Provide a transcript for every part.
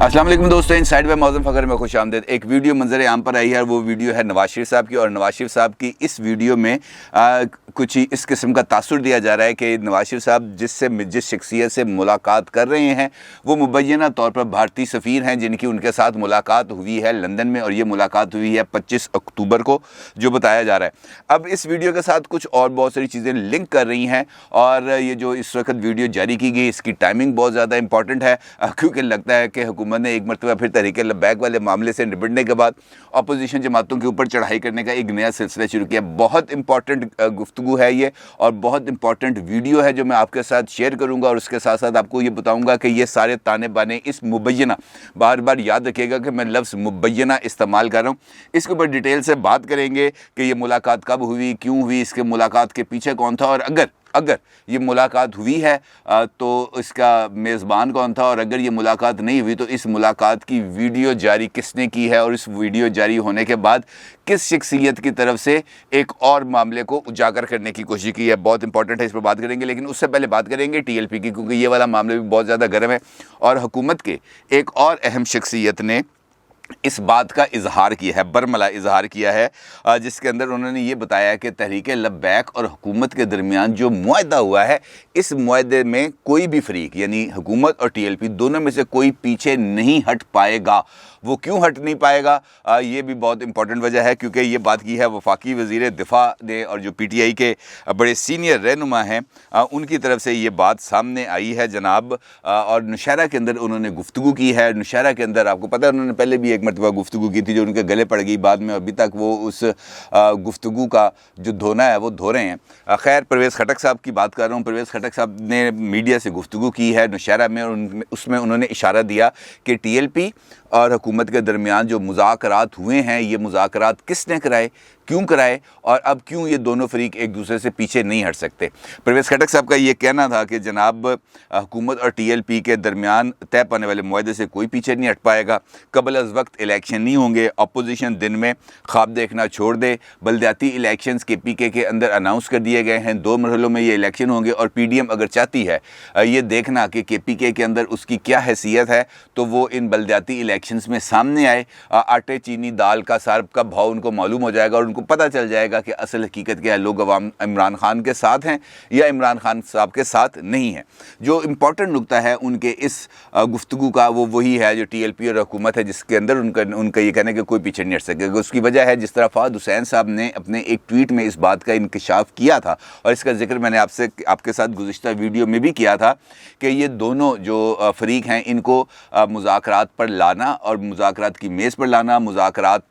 अस्सलाम वालेकुम दोस्तों, इनसाइड बाय मौज़म फ़खर में खुश आमदीद। एक वीडियो मंजर आम पर आई है और वो वीडियो है नवाज शरीफ साहब की। और नवाज शरीफ साहब की इस वीडियो में कुछ ही इस किस्म का तासुर दिया जा रहा है कि नवाज शरीफ साहब जिस शख्सियत से मुलाकात कर रहे हैं वो मुबैना तौर पर भारतीय सफ़ीर हैं, जिनकी उनके साथ मुलाकात हुई है लंदन में, और ये मुलाकात हुई है 25 अक्टूबर को, जो बताया जा रहा है। अब इस वीडियो के साथ कुछ और बहुत सारी चीज़ें लिंक कर रही हैं, और ये जो इस वक्त वीडियो जारी की गई इसकी टाइमिंग बहुत ज़्यादा इंपॉर्टेंट है, क्योंकि लगता है कि हुकूमत ने एक मरतबा फिर तहरीक लब्बैक वाले मामले से निपटने के बाद अपोजिशन जमातों के ऊपर चढ़ाई करने का एक नया सिलसिला शुरू किया। बहुत इंपॉर्टेंट गुफ्तगू है ये, और बहुत इंपॉर्टेंट वीडियो है जो मैं आपके साथ शेयर करूंगा, और उसके साथ साथ आपको ये बताऊंगा कि ये सारे ताने बाने इस मुबैना, बार बार याद रखिएगा कि मैं लफ्ज़ मुबैना इस्तेमाल कर रहा हूँ, इसके ऊपर डिटेल से बात करेंगे कि ये मुलाकात कब हुई, क्यों हुई, इसके मुलाकात के पीछे कौन था, और अगर ये मुलाकात हुई है तो इसका मेज़बान कौन था, और अगर ये मुलाकात नहीं हुई तो इस मुलाकात की वीडियो जारी किसने की है, और इस वीडियो जारी होने के बाद किस शख्सियत की तरफ से एक और मामले को उजागर करने की कोशिश की है। बहुत इंपॉर्टेंट है, इस पर बात करेंगे। लेकिन उससे पहले बात करेंगे टीएलपी की, क्योंकि ये वाला मामला भी बहुत ज़्यादा गर्म है, और हुकूमत के एक और अहम शख्सियत ने इस बात का इजहार किया है, बरमला इजहार किया है, जिसके अंदर उन्होंने ये बताया कि तहरीक लब्बैक और हुकूमत के दरमियान जो मुआहदा हुआ है, इस मुआहदे में कोई भी फरीक यानी हुकूमत और टीएलपी दोनों में से कोई पीछे नहीं हट पाएगा। वो क्यों हट नहीं पाएगा, ये भी बहुत इंपॉर्टेंट वजह है, क्योंकि ये बात की है वफाकी वज़ीर दिफा ने, और जो पीटीआई के बड़े सीनियर रहनुमा हैं उनकी तरफ से ये बात सामने आई है जनाब। और नौशहरा के अंदर उन्होंने गुफ्तगू की है। नौशहरा के अंदर आपको पता है उन्होंने पहले भी एक मरतबा गुफ्तगू की थी जो उनके गले पड़ गई बाद में, अभी तक वो उस गुफ्तगू का जो धोना है वो धो रहे हैं। खैर, परवेज़ खटक साहब की बात कर रहा हूँ। परवेज़ खटक साहब ने मीडिया से गुफ्तगू की है नौशहरा में, और उसमें उन्होंने इशारा दिया कि टीएलपी और हुकूमत के दरमियान जो मुज़ाकरात हुए हैं, ये मुज़ाकरात किसने कराए, क्यों कराए, और अब क्यों ये दोनों फरीक एक दूसरे से पीछे नहीं हट सकते। परवेज़ खटक साहब का ये कहना था कि जनाब हुकूमत और टीएलपी के दरमियान तय पाने वाले मुआहदे से कोई पीछे नहीं हट पाएगा। कबल अज़ वक्त इलेक्शन नहीं होंगे, अपोजिशन दिन में ख्वाब देखना छोड़ दे। बल्दियाती इलेक्शंस केपीके के अंदर अनाउंस कर दिए गए हैं, 2 मरहलों में ये इलेक्शन होंगे, और पीडीएम अगर चाहती है ये देखना कि केपीके के अंदर उसकी क्या हैसियत है, तो वो इन बल्दियाती इलेक्शंस में सामने आए। आटे चीनी दाल का सार्ब का भाव उनको मालूम हो जाएगा, और उनको पता चल जाएगा कि असल हकीकत क्या है, लोग अवाम इमरान खान के साथ हैं या इमरान खान साहब के साथ नहीं है। जो इम्पोर्टेंट नुकता है उनके इस गुफ्तगू का वो वही है जो टीएलपी और हुकूमत है, जिसके अंदर उनका ये कहना है कि कोई पीछे नहीं हट सकेगा। उसकी वजह है, जिस तरह फहद हुसैन साहब ने अपने एक ट्वीट में इस बात का इंकशाफ किया था, और इसका जिक्र मैंने आपके साथ गुज़िश्ता वीडियो में भी किया था, कि ये दोनों जो फरीक हैं इनको मुज़ाकरात पर लाना और मुज़ाकरात की मेज़ पर लाना, मुज़ाकरात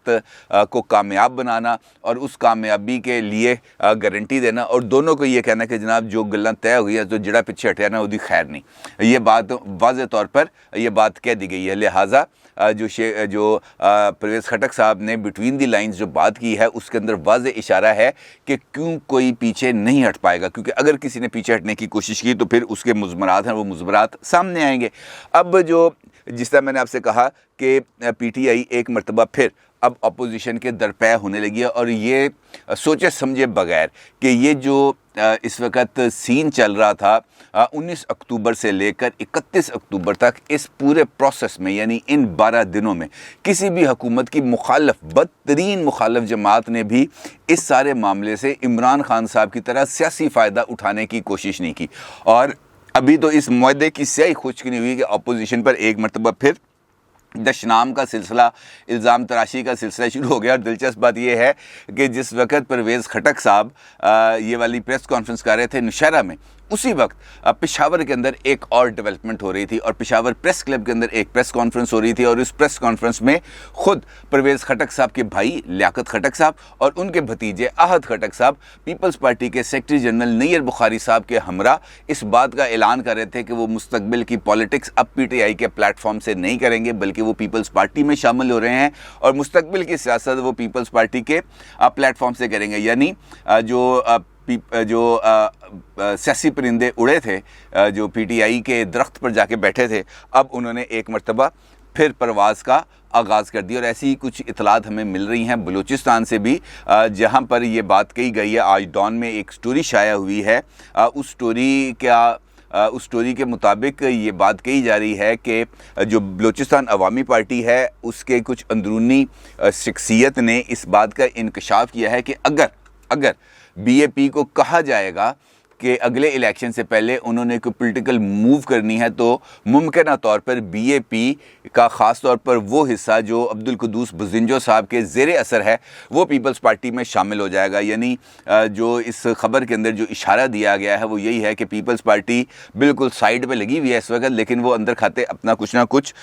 को कामयाब बनाना और उस कामयाबी के लिए गारंटी देना, और दोनों को ये कहना कि जनाब जो गल्लां तय हो गई है, जो जड़ा पीछे हटिया ना उसकी खैर नहीं। ये बात वाज़े तौर पर ये बात कह दी गई है। लिहाजा जो परवेज़ खटक साहब ने बिटवीन दी लाइंस जो बात की है उसके अंदर वाज़े इशारा है कि क्यों कोई पीछे नहीं हट पाएगा, क्योंकि अगर किसी ने पीछे हटने की कोशिश की तो फिर उसके मुज़मरात हैं वो मुज़मरात सामने आएंगे। अब जिस तरह मैंने आपसे कहा कि पीटीआई एक मरतबा फिर अब अपोजिशन के दरपे होने लगी है, और ये सोचे समझे बगैर कि ये जो इस वक्त सीन चल रहा था 19 अक्टूबर से लेकर 31 अक्टूबर तक, इस पूरे प्रोसेस में यानी इन 12 दिनों में किसी भी हुकूमत की बदतरीन मुखालफ जमात ने भी इस सारे मामले से इमरान खान साहब की तरह सियासी फ़ायदा उठाने की कोशिश नहीं की। और अभी तो इस मुआहदे की स्याही खुश्क नहीं हुई कि अपोजिशन पर एक मरतबा फिर दशनाम का सिलसिला, इल्ज़ाम तराशी का सिलसिला शुरू हो गया। और दिलचस्प बात यह है कि जिस वक्त परवेज़ खटक साहब ये वाली प्रेस कॉन्फ्रेंस कर रहे थे नौशहरा में, उसी वक्त पेशावर के अंदर एक और डेवलपमेंट हो रही थी, और पेशावर प्रेस क्लब के अंदर एक प्रेस कॉन्फ्रेंस हो रही थी, और इस प्रेस कॉन्फ्रेंस में ख़ुद परवेज़ खटक साहब के भाई लियाकत खटक साहब और उनके भतीजे आहद खटक साहब पीपल्स पार्टी के सेक्रेटरी जनरल नैयर बुखारी साहब के हमरा इस बात का ऐलान कर रहे थे कि वो मुस्तकबिल की पॉलिटिक्स अब पीटीआई के प्लेटफॉर्म से नहीं करेंगे, बल्कि वो पीपल्स पार्टी में शामिल हो रहे हैं, और मुस्तकबिल की सियासत वो पीपल्स पार्टी के प्लेटफॉर्म से करेंगे। यानी जो सियासी परिंदे उड़े थे, जो पीटीआई के दरख्त पर जाके बैठे थे, अब उन्होंने एक मरतबा फिर परवाज़ का आगाज़ कर दिया। और ऐसी ही कुछ इतलात हमें मिल रही हैं बलूचिस्तान से भी, जहां पर ये बात कही गई है। आज डॉन में एक स्टोरी शाया हुई है, उस स्टोरी का उस स्टोरी के मुताबिक ये बात कही जा रही है कि जो बलूचिस्तान अवामी पार्टी है उसके कुछ अंदरूनी शख्सियत ने इस बात का इंकशाफ किया है कि अगर BAP को कहा जाएगा कि अगले इलेक्शन से पहले उन्होंने कोई पॉलिटिकल मूव करनी है तो मुमकिन तौर पर BAP का ख़ास तौर पर वो हिस्सा जो अब्दुल कुद्दूस बुज़िंजो साहब के ज़ेरे असर है वो पीपल्स पार्टी में शामिल हो जाएगा। यानी जो इस खबर के अंदर जो इशारा दिया गया है वो यही है कि पीपल्स पार्टी बिल्कुल साइड पे लगी हुई है इस वक्त, लेकिन वो अंदर खाते अपना कुछ ना कुछ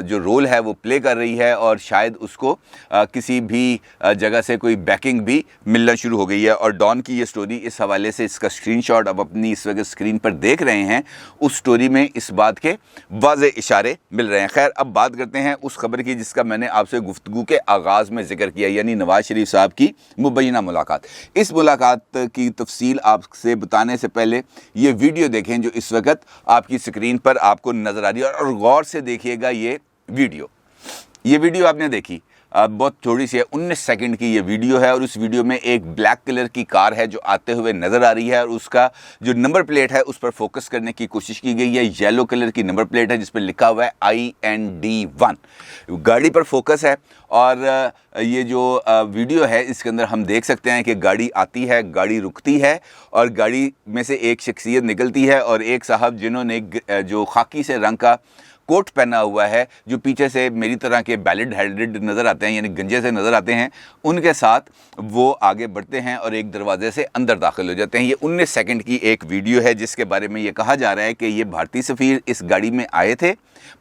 जो रोल है वो प्ले कर रही है और शायद उसको किसी भी जगह से कोई बैकिंग भी मिलना शुरू हो गई है। और डॉन की ये स्टोरी इस हवाले से इसका स्क्रीनशॉट अब अपनी इस वक्त स्क्रीन पर देख रहे हैं, उस स्टोरी में इस बात के वाज़े इशारे मिल रहे हैं। खैर, अब बात करते हैं उस खबर की जिसका मैंने आपसे गुफ्तगू के आगाज़ में जिक्र किया, यानी नवाज शरीफ साहब की मुबैना मुलाकात। इस मुलाकात की तफसील आपसे बताने से पहले ये वीडियो देखें जो इस वक्त आपकी स्क्रीन पर आपको नज़र आ रही है और गौर से देखिएगा ये वीडियो आपने देखी बहुत थोड़ी सी है, 19 सेकंड की ये वीडियो है और उस वीडियो में एक ब्लैक कलर की कार है जो आते हुए नज़र आ रही है और उसका जो नंबर प्लेट है उस पर फोकस करने की कोशिश की गई है। येलो कलर की नंबर प्लेट है जिस पर लिखा हुआ है IND1। गाड़ी पर फोकस है और ये जो वीडियो है इसके अंदर हम देख सकते हैं कि गाड़ी आती है, गाड़ी रुकती है और गाड़ी में से एक शख्सियत निकलती है और एक साहब जिन्होंने जो खाकी से रंग का कोट पहना हुआ है, जो पीछे से मेरी तरह के बैलेट हेडेड नज़र आते हैं यानी गंजे से नज़र आते हैं, उनके साथ वो आगे बढ़ते हैं और एक दरवाजे से अंदर दाखिल हो जाते हैं। ये 19 सेकंड की एक वीडियो है जिसके बारे में ये कहा जा रहा है कि ये भारतीय सफ़ीर इस गाड़ी में आए थे,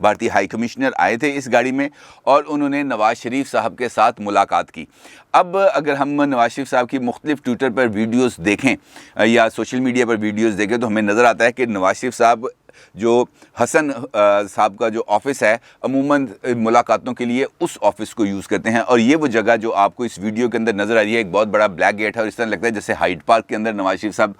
भारतीय हाई कमिश्नर आए थे इस गाड़ी में और उन्होंने नवाज शरीफ साहब के साथ मुलाकात की। अब अगर हम नवाज शरीफ साहब की मुख्तलिफ ट्विटर पर वीडियोस देखें या सोशल मीडिया पर वीडियोस देखें तो हमें नज़र आता है कि नवाज शरीफ साहब जो हसन साहब का जो ऑफ़िस है अमूमन मुलाकातों के लिए उस ऑफ़िस को यूज़ करते हैं और ये वो जगह जो आपको इस वीडियो के अंदर नज़र आ रही है, एक बहुत बड़ा ब्लैक गेट है और इस तरह लगता है जैसे हाइड पार्क के अंदर नवाज शरीफ साहब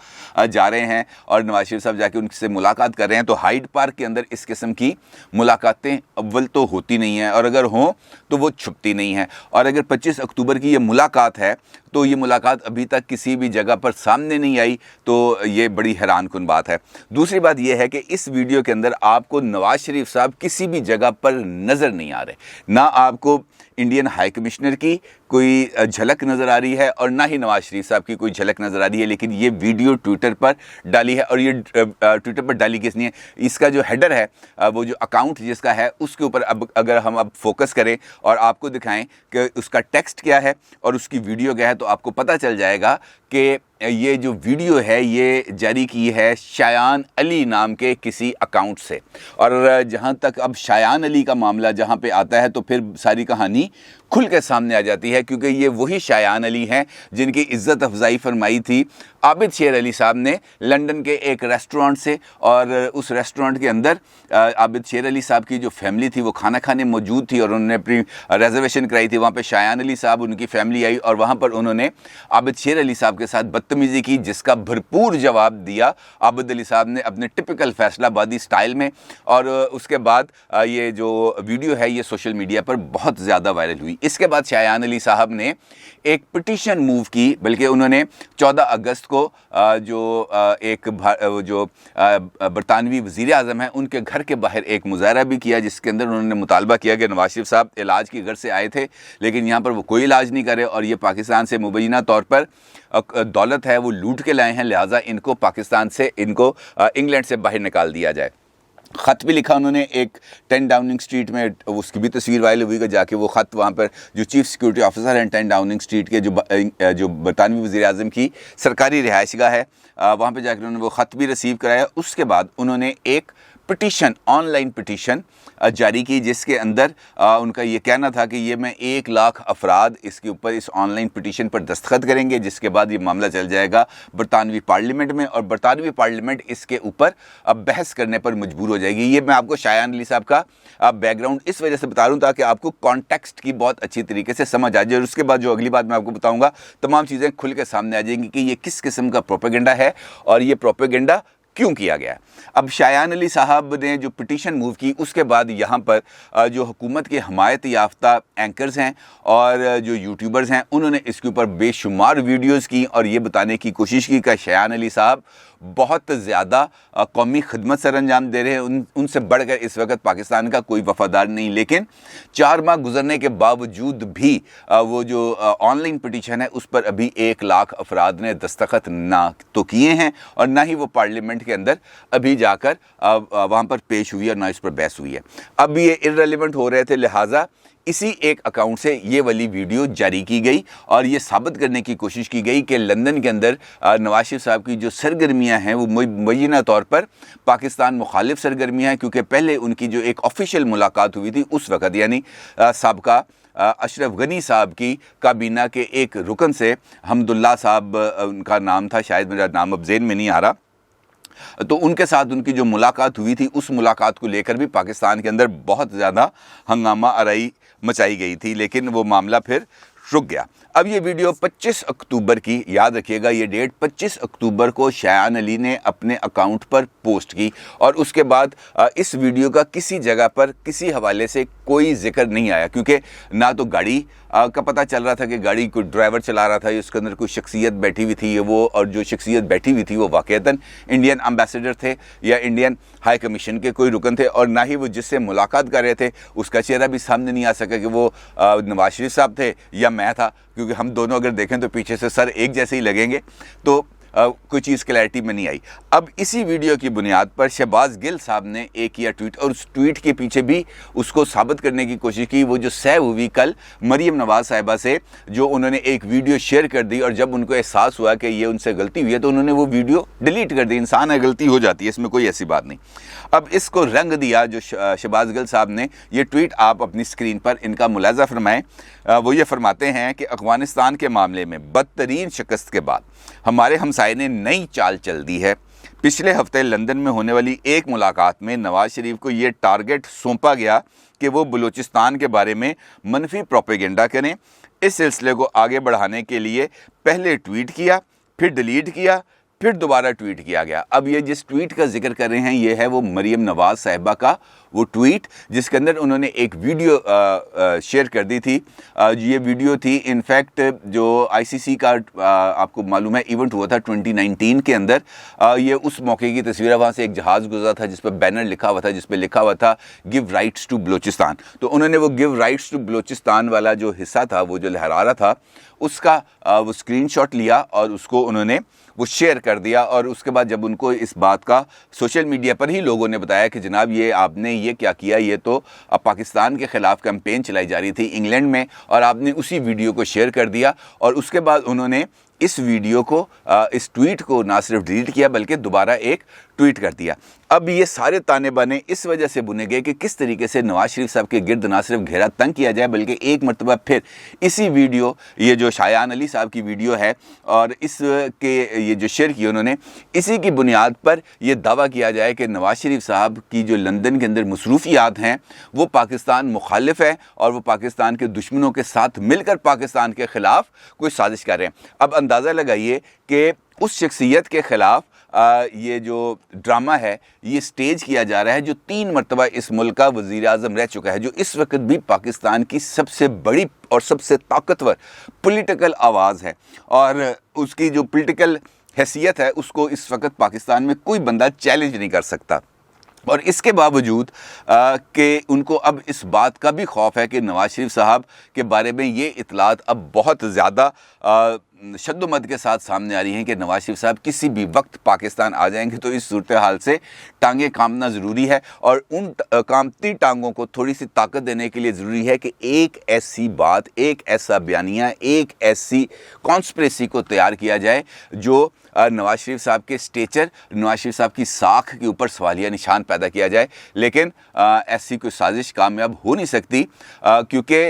जा रहे हैं और नवाज शरीफ साहब जाके उनसे मुलाकात कर रहे हैं। तो हाइड पार्क के अंदर इस किस्म की मुलाकातें अव्वल तो होती नहीं हैं और अगर हों तो वो छुपती नहीं हैं और अगर 25 अक्टूबर की ये मुलाकात है तो ये मुलाकात अभी तक किसी भी जगह पर सामने नहीं आई, तो ये बड़ी हैरान कुन बात है। दूसरी बात यह है कि इस वीडियो के अंदर आपको नवाज शरीफ साहब किसी भी जगह पर नज़र नहीं आ रहे, ना आपको इंडियन हाई कमिश्नर की कोई झलक नज़र आ रही है और ना ही नवाज शरीफ साहब की कोई झलक नज़र आ रही है। लेकिन ये वीडियो ट्विटर पर डाली है और ये ट्विटर पर डाली किसने है, इसका जो हेडर है वो जो अकाउंट जिसका है उसके ऊपर अब अगर हम अब फोकस करें और आपको दिखाएं कि उसका टेक्स्ट क्या है और उसकी वीडियो क्या है तो आपको पता चल जाएगा कि ये जो वीडियो है ये जारी की है शायान अली नाम के किसी अकाउंट से। और जहाँ तक अब शायान अली का मामला जहाँ पे आता है तो फिर सारी कहानी खुल के सामने आ जाती है क्योंकि ये वही शायान अली हैं जिनकी इज़्ज़त अफजाई फरमाई थी आबिद शेर अली साहब ने लंदन के एक रेस्टोरेंट से और उस रेस्टोरेंट के अंदर आबिद शेर अली साहब की जो फैमिली थी वो खाना खाने मौजूद थी और उन्होंने अपनी रिजर्वेशन कराई थी। वहाँ पे शायान अली साहब उनकी फैमिली आई और वहाँ पर उन्होंने आबिद शेर अली साहब के साथ बदतमीज़ी की जिसका भरपूर जवाब दिया आबिद अली साहब ने अपने टिपिकल फैसलाबादी स्टाइल में। और उसके बाद ये जो वीडियो है ये सोशल मीडिया पर बहुत ज़्यादा वायरल हुई। इसके बाद शायान अली साहब ने एक पिटीशन मूव की, बल्कि उन्होंने 14 अगस्त को जो बरतानवी वज़ीर आज़म हैं उनके घर के बाहर एक मुज़ाहरा भी किया जिसके अंदर उन्होंने मुतालबा किया कि नवाज शरीफ साहब इलाज की घर से आए थे लेकिन यहाँ पर वो कोई इलाज नहीं करे और ये पाकिस्तान से मुबैना तौर पर दौलत है वो लूट के लाए हैं, लिहाजा इनको पाकिस्तान से इनको इंग्लैंड से बाहर निकाल दिया जाए। ख़त भी लिखा उन्होंने एक 10 डाउनिंग स्ट्रीट में, उसकी भी तस्वीर वायरल हुई कि जाके वो ख़त वहाँ पर जो चीफ़ सिक्योरिटी ऑफिसर हैं 10 डाउनिंग स्ट्रीट के जो बरतानवी वज़ीर आज़म की सरकारी रिहाइशगाह है वहाँ पे जाकर उन्होंने वो ख़त भी रिसीव कराया। उसके बाद उन्होंने एक पिटीशन, ऑनलाइन पिटीशन जारी की जिसके अंदर उनका ये कहना था कि ये मैं 1 लाख अफराद इसके ऊपर इस ऑनलाइन पिटीशन पर दस्तखत करेंगे जिसके बाद ये मामला चल जाएगा बरतानवी पार्लियामेंट में और बरतानवी पार्लियामेंट इसके ऊपर अब बहस करने पर मजबूर हो जाएगी। ये मैं आपको शायान अली साहब का बैकग्राउंड इस वजह से बता रहा हूँ ताकि आपको कॉन्टेक्स्ट की बहुत अच्छी तरीके से समझ आ जाए और उसके बाद जो अगली बात मैं आपको बताऊँगा तमाम चीज़ें खुल के सामने आ जाएंगी कि ये किस किस्म का प्रोपेगेंडा है और ये प्रोपेगेंडा क्यों किया गया। अब शायान अली साहब ने जो पिटीशन मूव की उसके बाद यहाँ पर जो हुकूमत के हमायत याफ्ता एंकर्स हैं और जो यूट्यूबर्स हैं उन्होंने इसके ऊपर बेशुमार वीडियोस की और ये बताने की कोशिश की कि शायान अली साहब बहुत ज़्यादा कौमी खिदमत सर अंजाम दे रहे हैं, उनसे बढ़कर इस वक्त पाकिस्तान का कोई वफादार नहीं। लेकिन 4 माह गुजरने के बावजूद भी वो जो ऑनलाइन पिटीशन है उस पर अभी 1 लाख अफराद ने दस्तखत ना तो किए हैं और ना ही वो पार्लियामेंट के अंदर अभी जाकर वहाँ पर पेश हुई है और ना इस पर बहस हुई है। अब ये इररेलेवेंट हो रहे थे, लिहाजा इसी एक अकाउंट से ये वाली वीडियो जारी की गई और ये साबित करने की कोशिश की गई कि लंदन के अंदर नवाज शरीफ साहब की जो सरगर्मियां हैं वो मुबैना तौर पर पाकिस्तान मुखालिफ सरगर्मियां हैं, क्योंकि पहले उनकी जो एक ऑफिशियल मुलाकात हुई थी उस वक़्त यानी साबका अशरफ गनी साहब की काबीना के एक रुकन से, हमदुल्ला साहब उनका नाम था, शायद मेरा नाम अब ज़हन में नहीं आ रहा, तो उनके साथ उनकी जो मुलाकात हुई थी उस मुलाकात को लेकर भी पाकिस्तान के अंदर बहुत ज़्यादा हंगामा आराई मचाई गई थी, लेकिन वो मामला फिर रुक गया। अब ये वीडियो 25 अक्टूबर की, याद रखिएगा ये डेट, 25 अक्टूबर को शायान अली ने अपने अकाउंट पर पोस्ट की और उसके बाद इस वीडियो का किसी जगह पर किसी हवाले से कोई जिक्र नहीं आया, क्योंकि ना तो गाड़ी का पता चल रहा था कि गाड़ी कोई ड्राइवर चला रहा था, उसके अंदर कोई शख्सियत बैठी हुई थी वो, और जो शख्सियत बैठी हुई थी वो वाक़ईतन इंडियन एम्बेसडर थे या इंडियन हाई कमीशन के कोई रुकन थे, और ना ही वो जिससे मुलाकात कर रहे थे उसका चेहरा भी सामने नहीं आ सका कि वो नवाज शरीफ साहब थे या मैं था, क्योंकि हम दोनों अगर देखें तो पीछे से सर एक जैसे ही लगेंगे, तो कोई चीज़ क्लैरिटी में नहीं आई। अब इसी वीडियो की बुनियाद पर शहबाज गिल साहब ने एक किया ट्वीट, और उस ट्वीट के पीछे भी उसको साबित करने की कोशिश की, वो जो सह हुई कल मरीम नवाज साहिबा से, जो उन्होंने एक वीडियो शेयर कर दी और जब उनको एहसास हुआ कि ये उनसे गलती हुई है तो उन्होंने वो वीडियो डिलीट कर दी। इंसान है, गलती हो जाती है, इसमें कोई ऐसी बात नहीं। अब इसको रंग दिया जो शहबाज गिल साहब ने, ये ट्वीट आप अपनी स्क्रीन पर इनका मुलाजा फरमाएं। वो ये फरमाते हैं कि अफगानिस्तान के मामले में बदतरीन शिकस्त के बाद हमारे हमसाये ने नई चाल चल दी है। पिछले हफ्ते लंदन में होने वाली एक मुलाकात में नवाज शरीफ को ये टारगेट सौंपा गया कि वो बलूचिस्तान के बारे में मनफी प्रोपेगेंडा करें। इस सिलसिले को आगे बढ़ाने के लिए पहले ट्वीट किया, फिर डिलीट किया, फिर दोबारा ट्वीट किया गया। अब ये जिस ट्वीट का जिक्र कर रहे हैं ये है वो मरीम नवाज साहिबा का वो ट्वीट जिसके अंदर उन्होंने एक वीडियो शेयर कर दी थी। ये वीडियो थी इनफैक्ट जो आईसीसी का आपको मालूम है इवेंट हुआ था 2019 के अंदर। ये उस मौके की तस्वीर है, वहाँ से एक जहाज़ गुजरा था जिस पर बैनर लिखा हुआ था, जिस पर लिखा हुआ था गिव राइट्स टू बलूचिस्तान। तो उन्होंने वो गिव राइट्स टू बलूचिस्तान वाला जो हिस्सा था, वो जो लहरा रहा था, उसका वो स्क्रीनशॉट लिया और उसको उन्होंने वो शेयर कर दिया। और उसके बाद जब उनको इस बात का सोशल मीडिया पर ही लोगों ने बताया कि जनाब ये आपने ये क्या किया, ये तो अब पाकिस्तान के ख़िलाफ़ कैंपेन चलाई जा रही थी इंग्लैंड में और आपने उसी वीडियो को शेयर कर दिया। और उसके बाद उन्होंने इस वीडियो को इस ट्वीट को ना सिर्फ डिलीट किया बल्कि दोबारा एक ट्वीट कर दिया। अब ये सारे ताने बाने इस वजह से बुने गए कि किस तरीके से नवाज शरीफ साहब के गिर्द ना सिर्फ घेरा तंग किया जाए बल्कि एक मरतबा फिर इसी वीडियो, ये जो शायान अली साहब की वीडियो है और इसके ये जो शेयर किया उन्होंने, इसी की बुनियाद पर यह दावा किया जाए कि नवाज शरीफ साहब की जो लंदन के अंदर मसरूफियात हैं वो पाकिस्तान मुखालिफ है और वो पाकिस्तान के दुश्मनों के साथ मिलकर पाकिस्तान के ख़िलाफ़ कोई साजिश कर रहे हैं। अब अंदाज़ा लगाइए कि उस शख्सियत के ख़िलाफ़ ये जो ड्रामा है ये स्टेज किया जा रहा है जो 3 मरतबा इस मुल्क का वज़ीर आज़म रह चुका है, जो इस वक्त भी पाकिस्तान की सबसे बड़ी और सबसे ताकतवर पॉलिटिकल आवाज़ है और उसकी जो पॉलिटिकल हैसियत है उसको इस वक्त पाकिस्तान में कोई बंदा चैलेंज नहीं कर सकता। और इसके बावजूद कि उनको अब इस बात का भी खौफ है कि नवाज शरीफ साहब के बारे में ये इतलात अब बहुत ज़्यादा शद्दोमद के साथ सामने आ रही हैं कि नवाज शरीफ साहब किसी भी वक्त पाकिस्तान आ जाएंगे, तो इस सूरत हाल से टांगें कामना ज़रूरी है और उन कामती टांगों को थोड़ी सी ताकत देने के लिए ज़रूरी है कि एक ऐसी बात, एक ऐसा बयानिया, एक ऐसी कॉन्स्पिरेसी को तैयार किया जाए जो नवाज शरीफ साहब के स्टेचर, नवाज शरीफ साहब की साख के ऊपर सवालिया निशान पैदा किया जाए। लेकिन ऐसी कोई साजिश कामयाब हो नहीं सकती क्योंकि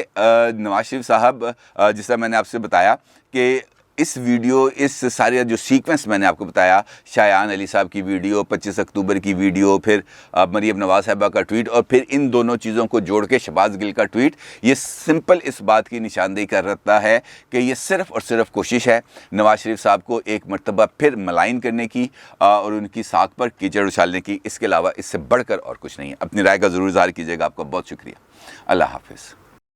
नवाज शरीफ साहब, जिस तरह मैंने आपसे बताया कि इस वीडियो, इस सारे जो सीक्वेंस मैंने आपको बताया, शायान अली साहब की वीडियो, 25 अक्टूबर की वीडियो, फिर मरीम नवाज साहिबा का ट्वीट और फिर इन दोनों चीज़ों को जोड़ के शहबाज गिल का ट्वीट, ये सिंपल इस बात की निशानदेही करता है कि ये सिर्फ़ और सिर्फ कोशिश है नवाज शरीफ साहब को एक मरतबा फिर मलाइन करने की और उनकी साख पर कीचड़ उछालने की। इसके अलावा इससे बढ़कर और कुछ नहीं है। अपनी राय का ज़रूर इज़हार कीजिएगा। आपका बहुत शुक्रिया। अल्लाह हाफ़िज़।